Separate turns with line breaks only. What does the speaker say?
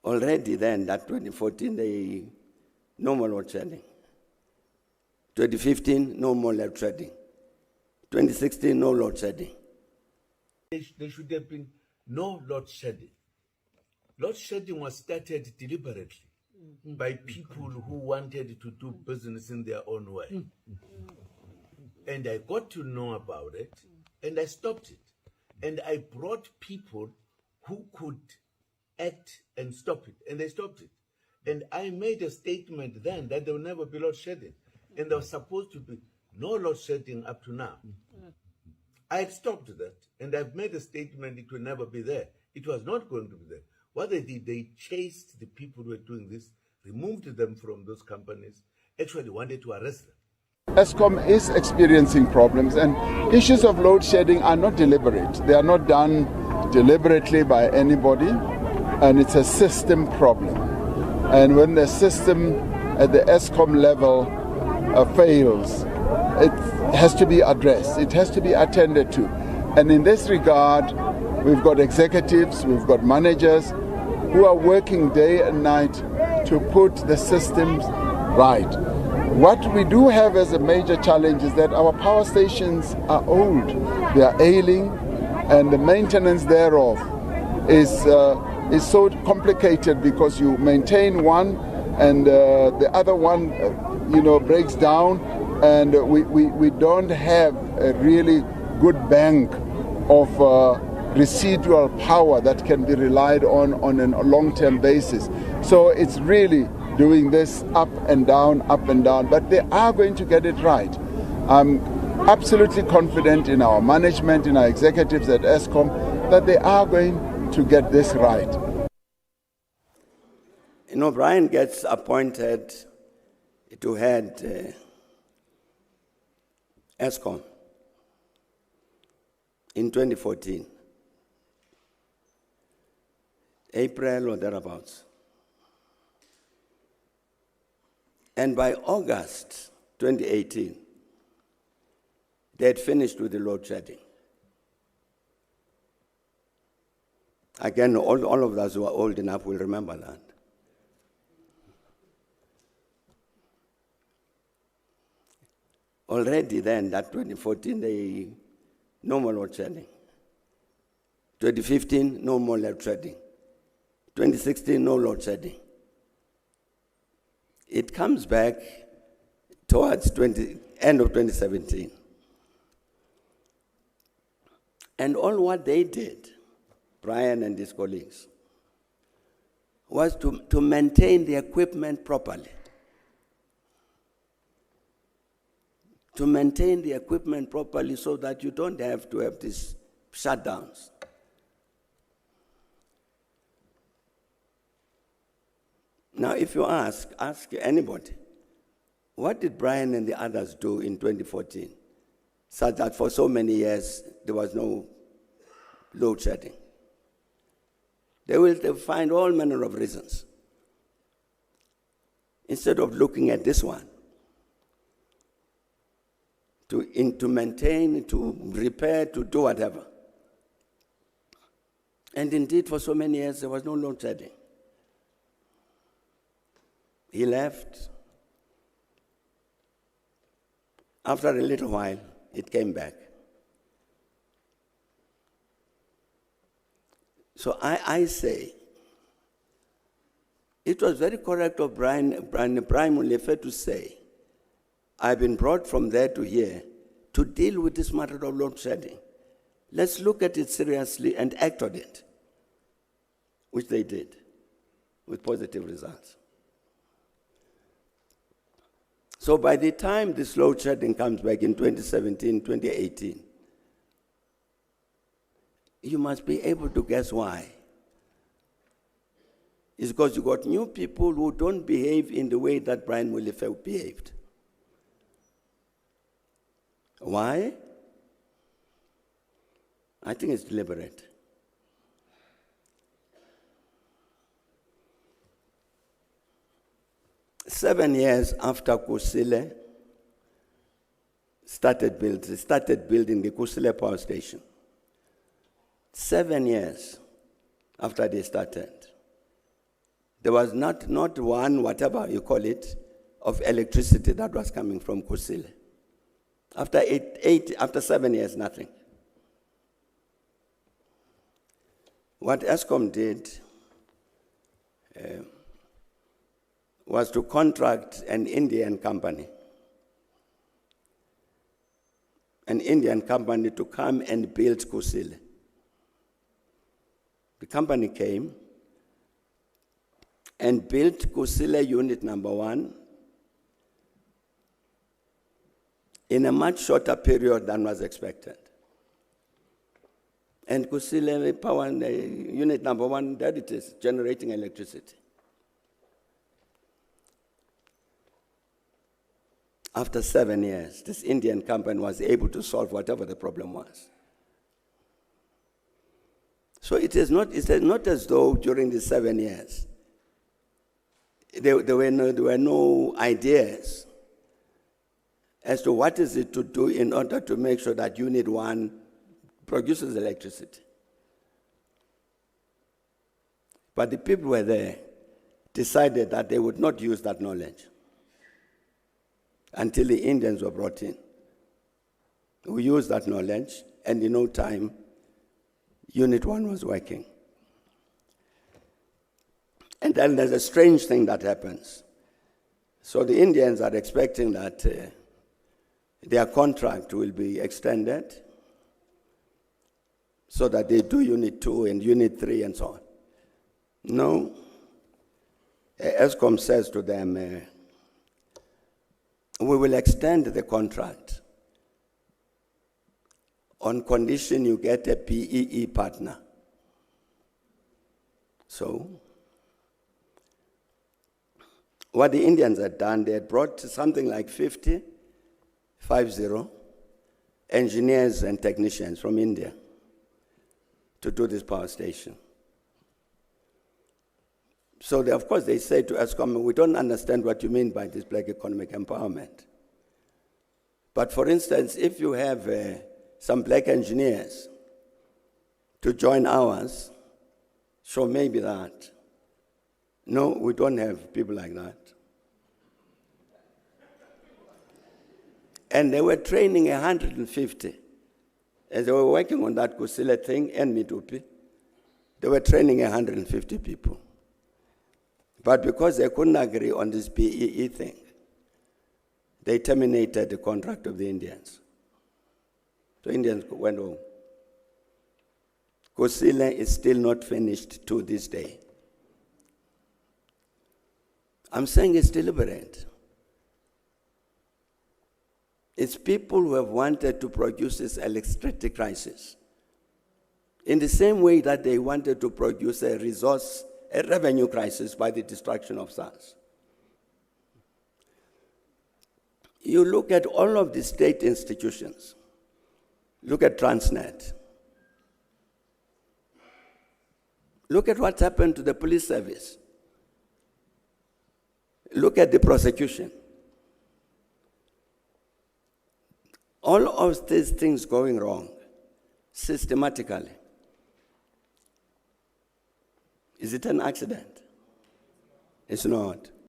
Already then, that 2014, no more load shedding. 2015, no more load shedding. 2016, no load shedding.
There should have been no load shedding. Load shedding was started deliberately by people who wanted to do business in their own way. And I got to know about it, and I stopped it. And I brought people who could act and stop it, and they stopped it. And I made a statement then that there will never be load shedding. And there was supposed to be no load shedding up to now. I had stopped that, and I've made a statement it will never be there. It was not going to be there. What they did, they chased the people who were doing this, removed them from those companies, actually wanted to arrest them.
Eskom is experiencing problems, and issues of load shedding are not deliberate. They are not done deliberately by anybody, and it's a system problem. And when the system at the Eskom level fails, it has to be addressed. It has to be attended to. And in this regard, we've got executives, we've got managers who are working day and night to put the systems right. What we do have as a major challenge is that our power stations are old, they are ailing, and the maintenance thereof is so complicated because you maintain one and the other one breaks down, and we don't have a really good bank of residual power that can be relied on a long-term basis. So it's really doing this up and down, but they are going to get it right. I'm absolutely confident in our management, in our executives at Eskom, that they are going to get this right.
Brian gets appointed to head Eskom in 2014, April or thereabouts. And by August 2018, they had finished with the load shedding. Again, all of us who are old enough will remember that. Already then, that 2014, no more load shedding. 2015, no more load shedding. 2016, no load shedding. It comes back towards end of 2017. And all what they did, Brian and his colleagues, was to maintain the equipment properly. To maintain the equipment properly so that you don't have to have these shutdowns. Now, if you ask anybody, what did Brian and the others do in 2014, such that for so many years there was no load shedding? They will find all manner of reasons. Instead of looking at this one, to maintain, to repair, to do whatever. And indeed, for so many years, there was no load shedding. He left. After a little while, it came back. So I say, it was very correct of Brian Molefe to say, I've been brought from there to here to deal with this matter of load shedding. Let's look at it seriously and act on it, which they did with positive results. So by the time this load shedding comes back in 2017, 2018, you must be able to guess why. It's because you got new people who don't behave in the way that Brian Molefe behaved. Why? I think it's deliberate. Seven years after Kusile started building the Kusile power station, 7 years after they started, there was not one, whatever you call it, of electricity that was coming from Kusile. After 7 years, nothing. What ESCOM did was to contract an Indian company to come and build Kusile. The company came and built Kusile Unit Number 1 in a much shorter period than was expected. And Kusile Power Unit Number 1, that it is, generating electricity. After 7 years, this Indian company was able to solve whatever the problem was. So it is not as though during the 7 years, there were no ideas as to what is it to do in order to make sure that Unit 1 produces electricity. But the people were there, decided that they would not use that knowledge until the Indians were brought in. We used that knowledge, and in no time, Unit 1 was working. And then there's a strange thing that happens. So the Indians are expecting that their contract will be extended so that they do Unit 2 and Unit 3 and so on. No. ESCOM says to them, we will extend the contract on condition you get a BEE partner. So, what the Indians had done, they had brought something like 50 engineers and technicians from India to do this power station. So, of course, they say to ESCOM, we don't understand what you mean by this black economic empowerment. But for instance, if you have some black engineers to join ours, so maybe that. No, we don't have people like that. And they were training 150. As they were working on that Kusile thing and Mitupi, they were training 150 people. But because they couldn't agree on this BEE thing, they terminated the contract of the Indians. So Indians went home. Kusile is still not finished to this day. I'm saying it's deliberate. It's people who have wanted to produce this electricity crisis in the same way that they wanted to produce a revenue crisis by the destruction of SARS. You look at all of the state institutions. Look at Transnet. Look at what's happened to the police service. Look at the prosecution. All of these things going wrong systematically. Is it an accident? It's not.